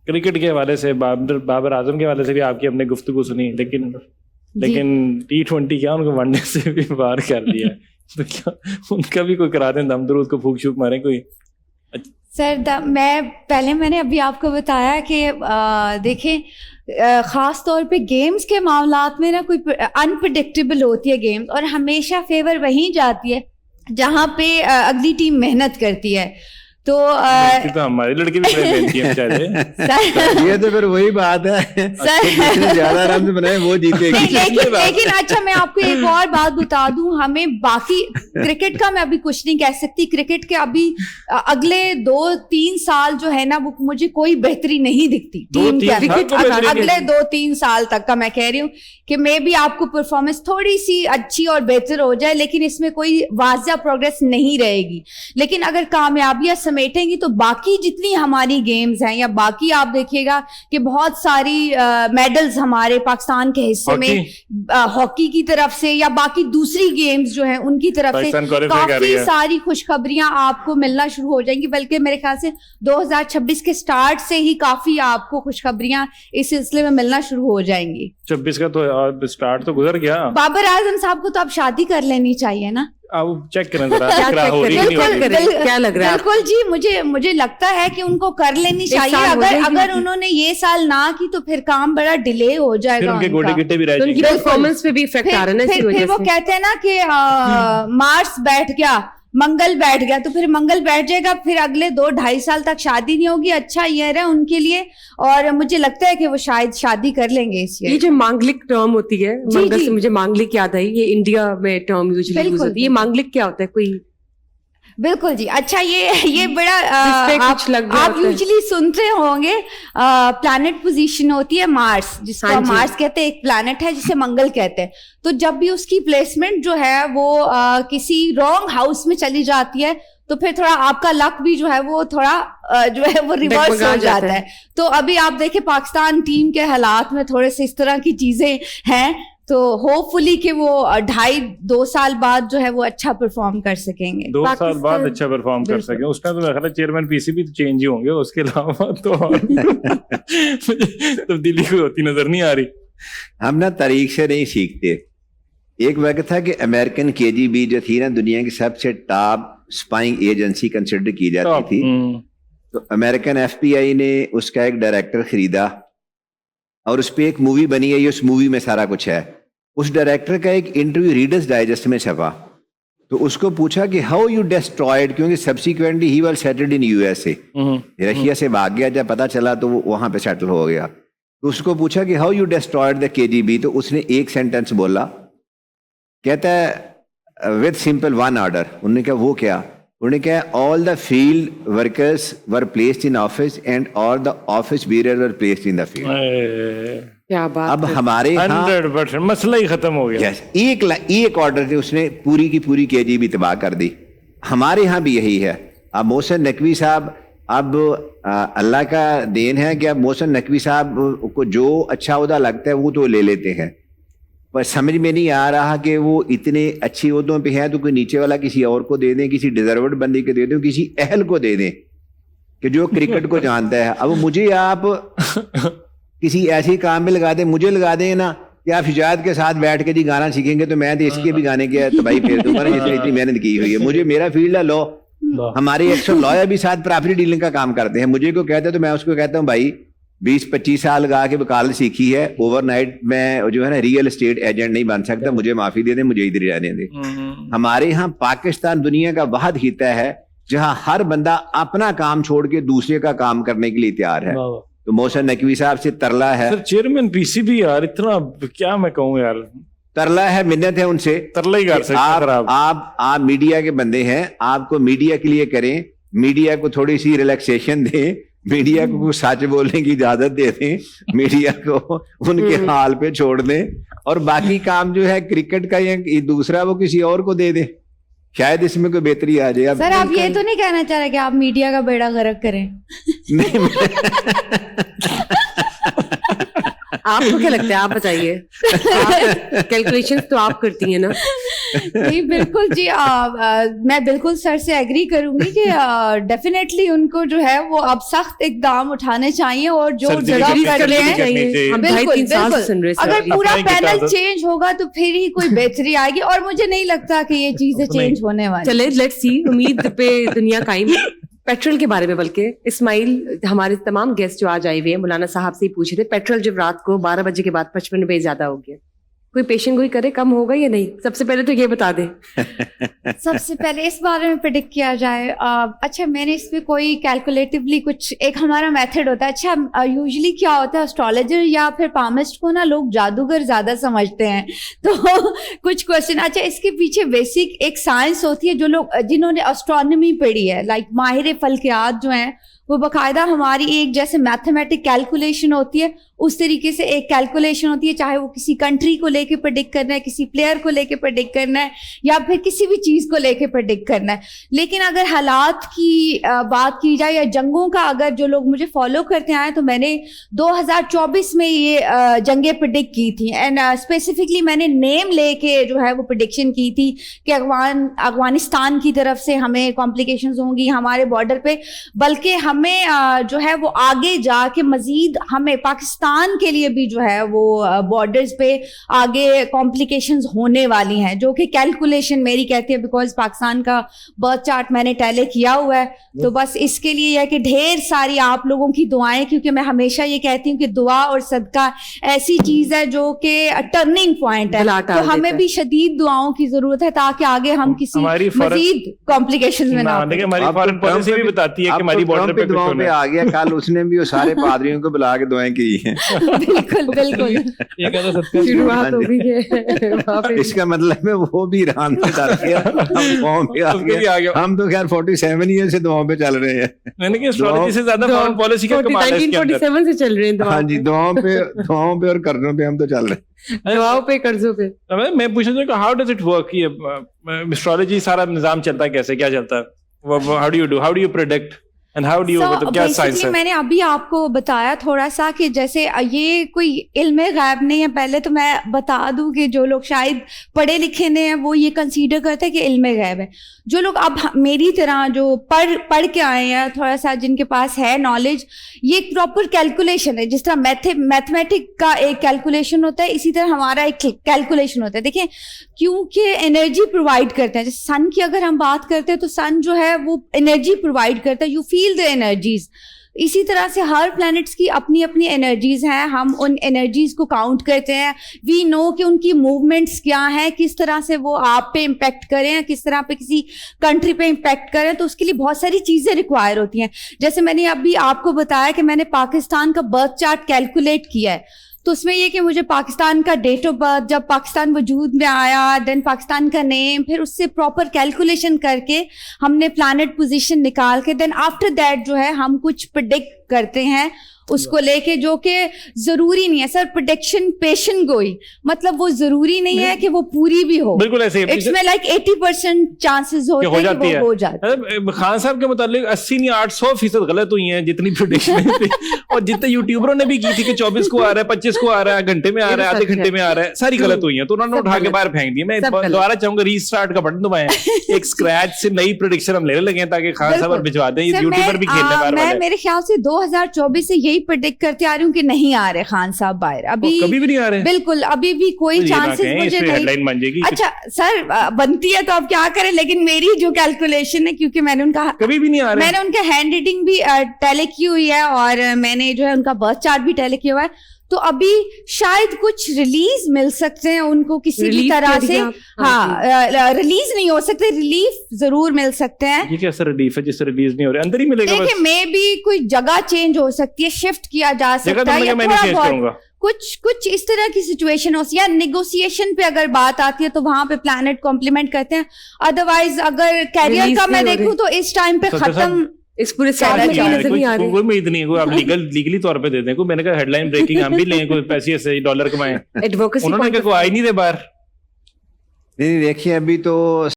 Cricket کے حوالے سے بابر اعظم کے حوالے سے بھی آپ کی ہم نے گفتگو سنی, لیکن T20 کیا ان کو ون ڈے سے بھی باہر کر دیا ہے, تو کیا ان کا بھی کوئی کرا دیں دم درود کو پھونک شوک ماریں کوئی. سر میں نے ابھی آپ کو بتایا کہ دیکھیں خاص طور پہ گیمز کے معاملات میں نا کوئی انپریڈکٹیبل ہوتی ہے گیمز, اور ہمیشہ فیور وہیں جاتی ہے جہاں پہ اگلی ٹیم محنت کرتی ہے. تو ہماری لڑکی بھی محنتی ہے, یہ تو پھر وہی بات ہے, زیادہ رنز بنائے وہ جیتے گی. لیکن اچھا میں آپ کو ایک اور بات بتا دوں, ہمیں باقی کرکٹ کا میں ابھی کچھ نہیں کہہ سکتی. کرکٹ کے ابھی اگلے 2-3 سال جو ہے نا وہ مجھے کوئی بہتری نہیں دکھتی ٹیم کے اگلے 2-3 سال تک کا. میں کہہ رہی ہوں کہ میں بھی آپ کو پرفارمنس تھوڑی سی اچھی اور بہتر ہو جائے, لیکن اس میں کوئی واضح پروگریس نہیں رہے گی. لیکن اگر کامیابیاں سمیٹیں گی تو باقی جتنی ہماری گیمز ہیں, یا باقی آپ دیکھیے گا کہ بہت ساری میڈلز ہمارے پاکستان کے حصے میں ہاکی کی طرف سے یا باقی دوسری گیمز جو ہیں ان کی طرف سے کافی ساری خوشخبریاں آپ کو ملنا شروع ہو جائیں گی. بلکہ میرے خیال سے 2026 کے سٹارٹ سے ہی کافی آپ کو خوشخبریاں اس سلسلے میں ملنا شروع ہو جائیں گی. 26 کا تو سٹارٹ تو گزر گیا. بابر اعظم صاحب کو تو اب شادی کر لینی چاہیے نا. آپ چیک کریں ذرا کیا لگ رہا ہے. بالکل جی, مجھے لگتا ہے کہ ان کو کر لینی چاہیے. اگر انہوں نے یہ سال نہ کی تو پھر کام بڑا ڈیلے ہو جائے گا, ان کے گوٹے گٹے بھی رہ جائیں گے, پرفارمنس پہ بھی افیکٹ آ رہا ہے نا. پھر وہ کہتے ہیں نا کہ مارس بیٹھ گیا منگل بیٹھ گیا, تو پھر منگل بیٹھ جائے گا, پھر اگلے 2-2.5 سال تک شادی نہیں ہوگی. اچھا ایئر ہے ان کے لیے, اور مجھے لگتا ہے کہ وہ شاید شادی کر لیں گے اس ایئر. یہ جو مانگلک ٹرم ہوتی ہے, منگل سے مجھے مانگلک یاد آئی, یہ انڈیا میں ٹرم یوزلی یوز ہوتی ہے. یہ مانگلک کیا ہوتا ہے کوئی؟ بالکل جی. اچھا یہ بڑا آپ یوزلی سنتے ہوں گے, پلانٹ پوزیشن ہوتی ہے مارس, جس کو مارس کہتے ہیں, ایک پلانٹ ہے جسے منگل کہتے ہیں. تو جب بھی اس کی پلیسمنٹ جو ہے وہ کسی رانگ ہاؤس میں چلی جاتی ہے تو پھر تھوڑا آپ کا لک بھی جو ہے وہ تھوڑا جو ہے وہ ریورس ہو جاتا ہے. تو ابھی آپ دیکھیں پاکستان ٹیم کے حالات میں تھوڑے سے اس طرح کی چیزیں ہیں, تو ہوپ فلی کہ وہ 2.5-2 سال بعد جو ہے وہ اچھا پرفارم کر سکیں گے. 2 سال بعد اچھا پرفارم کر سکیں. اس میں تو میرا خیال ہے چیئرمین پی سی بھی چینج ہی ہوں گے, اس کے علاوہ تو تبدیلی کوئی ہوتی نظر نہیں آ رہی. ہم نا تاریخ سے نہیں سیکھتے. ایک وقت تھا کہ امریکن KGB جو تھی نا دنیا کی سب سے ٹاپ اسپائنگ ایجنسی کنسیڈر کی جاتی تھی, تو امریکن FBI نے اس کا ایک ڈائریکٹر خریدا اور اس پہ ایک مووی بنی ہے. اس مووی میں سارا کچھ ہے. اس ڈائریکٹر کا ایک انٹرویو ریڈرز ڈائجسٹ میں چھپا, تو اس کو پوچھا کہ ہاؤ یو ڈسٹرائڈ, کیونکہ subsequently he was settled in USA, Russia سے بھاگ گیا, جب پتا چلا تو وہ وہاں پہ سیٹل ہو گیا. تو اس کو پوچھا کہ how you destroyed the KGB, تو اس نے ایک سینٹینس بولا, کہتا ہے ود سمپل ون آرڈر. انہوں نے کہا وہ کیا؟ انہوں نے کہا all the field workers were placed in office and all the office bearer were placed in the field. اب ہمارے 100% مسئلہ ہی ختم ہو گیا. ایک آرڈر سے اس نے پوری کی پوری KGB تباہ کر دی. ہمارے ہاں بھی یہی ہے. اب محسن نقوی صاحب, اب اللہ کا دین ہے کہ اب محسن نقوی صاحب کو جو اچھا عہدہ لگتا ہے وہ تو لے لیتے ہیں, پر سمجھ میں نہیں آ رہا کہ وہ اتنے اچھی عہدوں پہ ہیں تو کوئی نیچے والا کسی اور کو دے دیں, کسی ڈیزروڈ بندے کو دے دیں, کسی اہل کو دے دیں کہ جو کرکٹ کو جانتا ہے. اب مجھے آپ کسی ایسے کام میں لگا دیں, مجھے لگا دیں نا کہ آپ شجاعت کے ساتھ بیٹھ کے جی گانا سیکھیں گے, تو میں تو اس کے بھی گانے کے تباہی پھیر دوں گا نا, جس نے اتنی محنت کی ہوئی ہے. مجھے میرا فیلڈ ہے لا, ہمارے 100 لائر بھی ساتھ پراپرٹی ڈیلنگ کا کام کرتے ہیں. مجھے کو کہتے ہیں تو میں اس کو کہتا ہوں بھائی 20-25 سال لگا کے وکالت سیکھی ہے, اوور نائٹ میں جو ہے نا ریئل اسٹیٹ ایجنٹ نہیں بن سکتا, مجھے معافی دے دیں, مجھے ادھر رہنے دیں. ہمارے ہاں پاکستان دنیا کا واحد خطہ ہے جہاں ہر بندہ اپنا کام چھوڑ کے دوسرے کا کام کرنے کے لیے تیار ہے. تو محسن نقوی صاحب سے ترلا ہے, چیئرمین PCB یار اتنا کیا میں کہوں یار, ترلا ہے, منت ہے ان سے, ترلا ہی کر سکتے. آپ میڈیا کے بندے ہیں, آپ کو میڈیا کے لیے کریں, میڈیا کو تھوڑی سی ریلیکسیشن دیں, میڈیا کو سچ بولنے کی اجازت دے دیں, میڈیا کو ان کے حال پہ چھوڑ دیں, اور باقی کام جو ہے کرکٹ کا یا دوسرا وہ کسی اور کو دے دیں, شاید اس میں کوئی بہتری آ جائے. سر آپ یہ تو نہیں کہنا چاہ رہے کہ آپ میڈیا کا بیڑا غرق کریں؟ आपको क्या लगता है, आप बताइए, कैलकुलेशन तो आप करती हैं ना? जी बिल्कुल जी, मैं बिल्कुल सर से एग्री करूंगी कि डेफिनेटली उनको जो है वो अब सख्त इकदाम उठाने चाहिए और जो सर्जरी जगह करनी कर रहे हैं चाहिए। हम बिल्कुल 2.5-3 साल से सुन रहे बिल्कुल, हैं अगर पूरा अपना ही पैनल किताब- चेंज होगा तो फिर ही कोई बेहतरी आएगी, और मुझे नहीं लगता कि ये चीजें अपना ही- चेंज होने वाली। चले, लेट्स सी, उम्मीद पे दुनिया कायम। पेट्रोल के बारे में बल्कि इस्माइल, हमारे तमाम गेस्ट जो आज आए हुए हैं, मौलाना साहब से ही पूछ रहे, पेट्रोल जब रात को 12 बजे के बाद 55 रुपए ज्यादा हो गया, कोई पेशेंट गोई करे, कम होगा या नहीं? सबसे पहले तो ये बता दें। सबसे पहले इस बारे में प्रेडिक्ट किया जाए, अच्छा मैंने इस पे कोई कैलकुलेटिवली कुछ, एक हमारा मेथड होता है। अच्छा यूजुअली क्या होता है, एस्ट्रोलॉजर या फिर पामिस्ट को ना लोग जादूगर ज्यादा समझते हैं, तो कुछ क्वेश्चन, अच्छा इसके पीछे बेसिक एक साइंस होती है। जो लोग जिन्होंने एस्ट्रोनॉमी पढ़ी है, लाइक माहिर फल्कियात जो हैं, वो बाकायदा हमारी एक जैसे मैथमेटिक कैलकुलेशन होती है, उस तरीके से एक कैलकुलेशन होती है, चाहे वो किसी कंट्री को लेके प्रेडिक्ट करना है, किसी प्लेयर को लेके प्रेडिक्ट करना है, या फिर किसी भी चीज़ को लेके प्रेडिक्ट करना है। लेकिन अगर हालात की बात की जाए या जंगों का, अगर जो लोग मुझे फॉलो करते आए, तो मैंने 2024 में ये जंगें प्रेडिक्ट की थी, एंड स्पेसिफिकली मैंने नेम लेके जो है वो प्रेडिक्शन की थी कि अफगानिस्तान की तरफ से हमें कॉम्प्लिकेशंस होंगी हमारे बॉर्डर पे, बल्कि हमें जो है वो आगे जाके मजीद हमें पाकिस्तान के लिए भी जो है वो बॉर्डर्स पे आगे कॉम्प्लिकेशंस होने वाली हैं, जो कि कैलकुलेशन मेरी कहती है, बिकॉज पाकिस्तान का बर्थ चार्ट मैंने टैली किया हुआ है। तो बस इसके लिए है कि ढेर सारी आप लोगों की दुआएं, क्योंकि मैं हमेशा ये कहती हूँ कि दुआ और सदका ऐसी चीज है जो कि टर्निंग पॉइंट है, तो हमें भी शदीद दुआओं की जरूरत है ताकि आगे हम किसी मजीद कॉम्प्लिकेशंस में ना। देखिए हमारी फॉरेन पॉलिसी भी बताती है कि हमारी बॉर्डर पे दुआओं पे आ गया, कल उसने भी वो सारे पादरियों को बुला के दुआएं की हैं। बिल्कुल बिल्कुल, ये कहता सदका शुरुआत हो गई है वहाँ पे। इसका मतलब है वो भी ईरान में डाल गया, हम दुआओं पे आ गए। हम तो खैर 47 ईयर से दुआओं पे चल रहे हैं। मैंने कि एस्ट्रोलॉजी से ज्यादा फॉरेन पॉलिसी का कमाल है इसके अंदर। 1947 से चल रहे हैं हाँ जी, दुआओं पे और कर्जों पे हम तो चल रहे हैं, दुआओं पे, कर्जों पे। मैं पूछना चाहूँ कि हाउ डज इट वर्क, ये एस्ट्रोलॉजी सारा निजाम चलता है कैसे, क्या चलता है, how do you predict and how do you, मतलब क्या साइंस है? मैंने अभी आपको बताया थोड़ा सा कि जैसे ये कोई इल्म गैब नहीं है। पहले तो मैं बता दूं कि जो लोग शायद पढ़े लिखे नहीं हैं वो ये कंसीडर करते हैं कि इल्म गैब है। जो लोग अब मेरी तरह जो पढ़ के आए हैं थोड़ा सा, जिनके पास है नॉलेज, ये एक प्रॉपर कैलकुलेशन है। जिस तरह मैथमेटिक का एक कैलकुलेशन होता है, इसी तरह हमारा एक कैलकुलेशन होता है। देखिए, क्योंकि एनर्जी प्रोवाइड करते हैं, जैसे सन की अगर हम बात करते हैं तो सन जो है वो एनर्जी प्रोवाइड करता है, यू फील द एनर्जीज। इसी तरह से हर प्लैनेट्स की अपनी अपनी एनर्जीज हैं, हम उन एनर्जीज को काउंट करते हैं। वी नो कि उनकी मूवमेंट्स क्या हैं, किस तरह से वो आप पे इम्पेक्ट करें, किस तरह पे किसी कंट्री पे इम्पेक्ट करें, तो उसके लिए बहुत सारी चीज़ें रिक्वायर होती हैं। जैसे मैंने अभी आपको बताया कि मैंने पाकिस्तान का बर्थ चार्ट कैलकुलेट किया है, तो उसमें ये कि मुझे पाकिस्तान का डेट ऑफ बर्थ, जब पाकिस्तान वजूद में आया, देन पाकिस्तान का नेम, फिर उससे प्रॉपर कैलकुलेशन करके हमने प्लैनेट पोजीशन निकाल के देन आफ्टर दैट जो है हम कुछ प्रेडिक्ट करते हैं उसको लेके, जो कि जरूरी नहीं है सर। प्रेडिक्शन पेशन गोई, मतलब वो जरूरी नहीं है कि वो पूरी भी हो। बिल्कुल ऐसे इट्स में लाइक 80% चांसेस होते हैं कि वो हो जाती है। खान साहब के मुतालिक 80 नहीं 800% गलत हुई हैं जितनी प्रेडिक्शन थी, और जितने यूट्यूबरों ने भी की थी कि 24 को आ रहा है, 25 को आ रहा है, घंटे में आ रहा है, आधे घंटे में आ रहा है, सारी गलत हुई हैं, तो उन्होंने उठा के बाहर फेंक दी। मैं दोबारा चाहूंगा रीस्टार्ट का बटन दबाएं, एक स्क्रैच से नई प्रेडिक्शन हम लेने लगे ताकि खान साहब भिजवा दें, यूट्यूबर भी खेलने बार। मैं मेरे ख्याल से 2024 से यही प्रेडिक्ट करते आ रही हूँ कि नहीं आ रहे खान साहब बाहर, अभी कभी भी नहीं आ रहे। बिल्कुल, अभी भी कोई चांसेस मुझे नहीं। हेडलाइन बन जाएगी। अच्छा सर, बनती है तो अब क्या करें, लेकिन मेरी जो कैलकुलेशन है, क्योंकि मैंने उनका कभी भी नहीं आ रहे, मैंने उनका हैंड राइटिंग भी टैली की हुई है और मैंने जो है उनका बर्थ चार्ट भी टैली किया हुआ है, तो अभी शायद कुछ रिलीज मिल सकते हैं उनको किसी भी तरह से। हाँ, रिलीज नहीं हो सकते, रिलीफ जरूर मिल सकते हैं। ये कैसा रिलीफ है जिससे रिलीज नहीं हो रहा, अंदर ही मिलेगा बस। मे भी कोई जगह चेंज हो सकती है, शिफ्ट किया जा सकता है, या थोड़ा बहुत कुछ इस तरह की सिचुएशन हो, या नेगोशिएशन पे अगर बात आती है तो वहां पे प्लैनेट कॉम्प्लीमेंट करते हैं। अदरवाइज अगर कैरियर का मैं देखूं तो इस टाइम पे खत्म, इस पूरे साल में नजर नहीं आ रही। कोई उम्मीद नहीं है, कोई आप लीगली तौर पे दे दें, कोई मैंने कहा हेडलाइन ब्रेकिंग हम भी लें, कोई पैसे ऐसे $, कमाएं, एडवोकेसी उन्होंने कहा कोई आ ही नहीं दे बाहर। नहीं देखिए, अभी तो